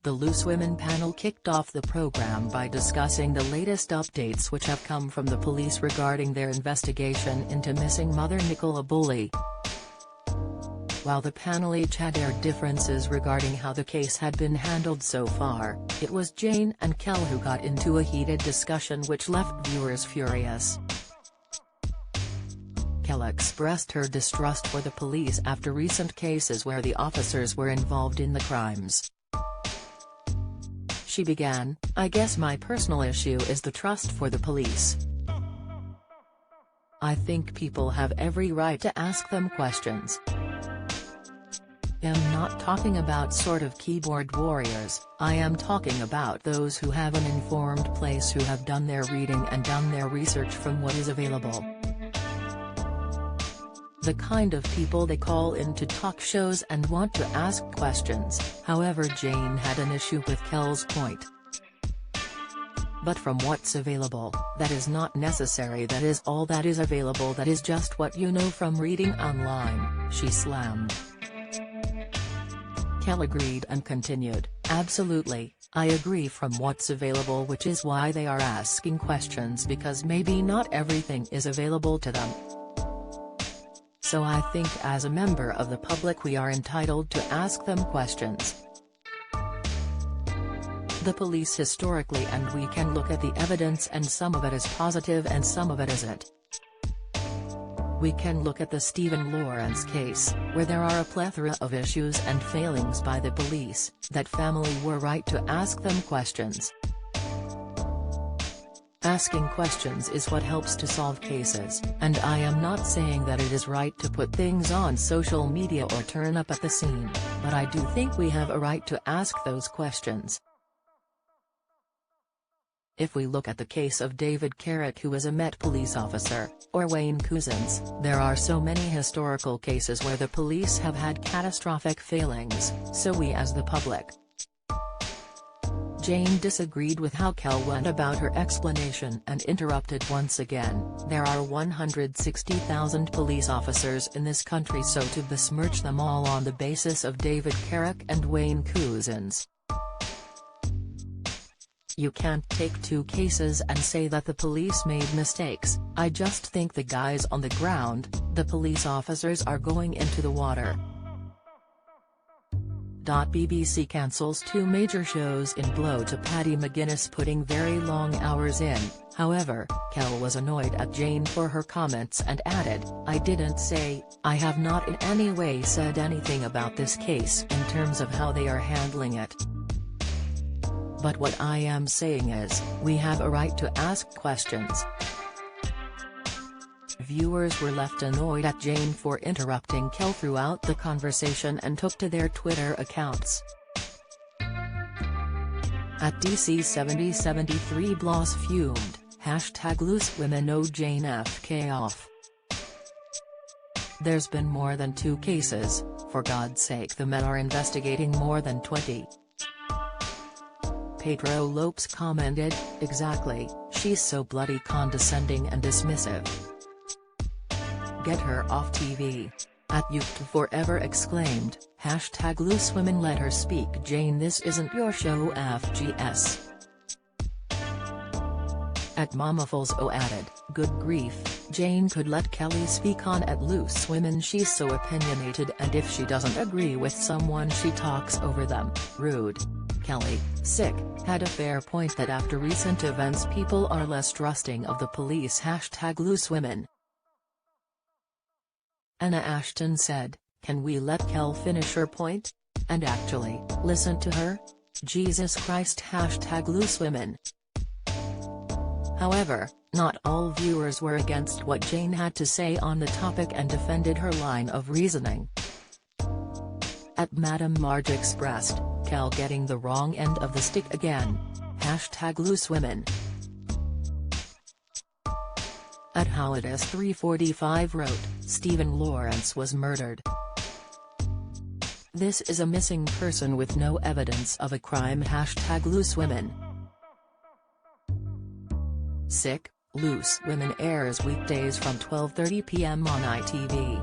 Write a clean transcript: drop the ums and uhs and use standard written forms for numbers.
The Loose Women panel kicked off the program by discussing the latest updates which have come from the police regarding their investigation into missing mother Nicola Bulley. While the panel each had their differences regarding how the case had been handled so far, it was Jane and Kel who got into a heated discussion which left viewers furious. Kel expressed her distrust for the police after recent cases where the officers were involved in the crimes. She began, "I guess my personal issue is the trust for the police. I think people have every right to ask them questions. I'm not talking about sort of keyboard warriors, I am talking about those who have an informed place, who have done their reading and done their research from what is available. The kind of people they call into talk shows and want to ask questions." However, Jane had an issue with Kel's point. "But from what's available, that is not necessary, that is all that is available, that is just what you know from reading online," she slammed. Kel agreed and continued, "Absolutely, I agree from what's available, which is why they are asking questions, because maybe not everything is available to them. So I think as a member of the public we are entitled to ask them questions. The police historically, and we can look at the evidence, and some of it is positive and some of it isn't. We can look at the Stephen Lawrence case, where there are a plethora of issues and failings by the police, that family were right to ask them questions. Asking questions is what helps to solve cases, and I am not saying that it is right to put things on social media or turn up at the scene, but I do think we have a right to ask those questions. If we look at the case of David Carrick, who is a Met police officer, or Wayne Couzens, there are so many historical cases where the police have had catastrophic failings, so we as the public." Jane disagreed with how Kel went about her explanation and interrupted once again, "There are 160,000 police officers in this country, so to besmirch them all on the basis of David Carrick and Wayne Couzens. You can't take two cases and say that the police made mistakes. I just think the guys on the ground, the police officers, are going into the water." BBC cancels two major shows in blow to Paddy McGuinness putting very long hours in. However, Kel was annoyed at Jane for her comments and added, "I didn't say, I have not in any way said anything about this case in terms of how they are handling it. But what I am saying is, we have a right to ask questions." Viewers were left annoyed at Jane for interrupting Kel throughout the conversation and took to their Twitter accounts. At DC7073 Bloss fumed, #LooseWomen oh Jane FK off. There's been more than two cases, for God's sake, the Met are investigating more than 20. Pedro Lopes commented, "Exactly, she's so bloody condescending and dismissive. Get her off TV." At Youth Forever exclaimed, #LooseWomen let her speak. Jane, this isn't your show FGS. At MamaFulzo added, "Good grief, Jane could let Kelly speak on at Loose Women, she's so opinionated, and if she doesn't agree with someone she talks over them, rude." Kelly, sick, had a fair point that after recent events people are less trusting of the police. #LooseWomen. Anna Ashton said, "Can we let Kel finish her point? And actually, listen to her? Jesus Christ." #LooseWomen. However, not all viewers were against what Jane had to say on the topic and defended her line of reasoning. At Madame Marge expressed, "Kel getting the wrong end of the stick again." #LooseWomen. At Howardis345 wrote, "Stephen Lawrence was murdered. This is a missing person with no evidence of a crime." #LooseWomen. Sick, Loose Women airs weekdays from 12:30 p.m. on ITV.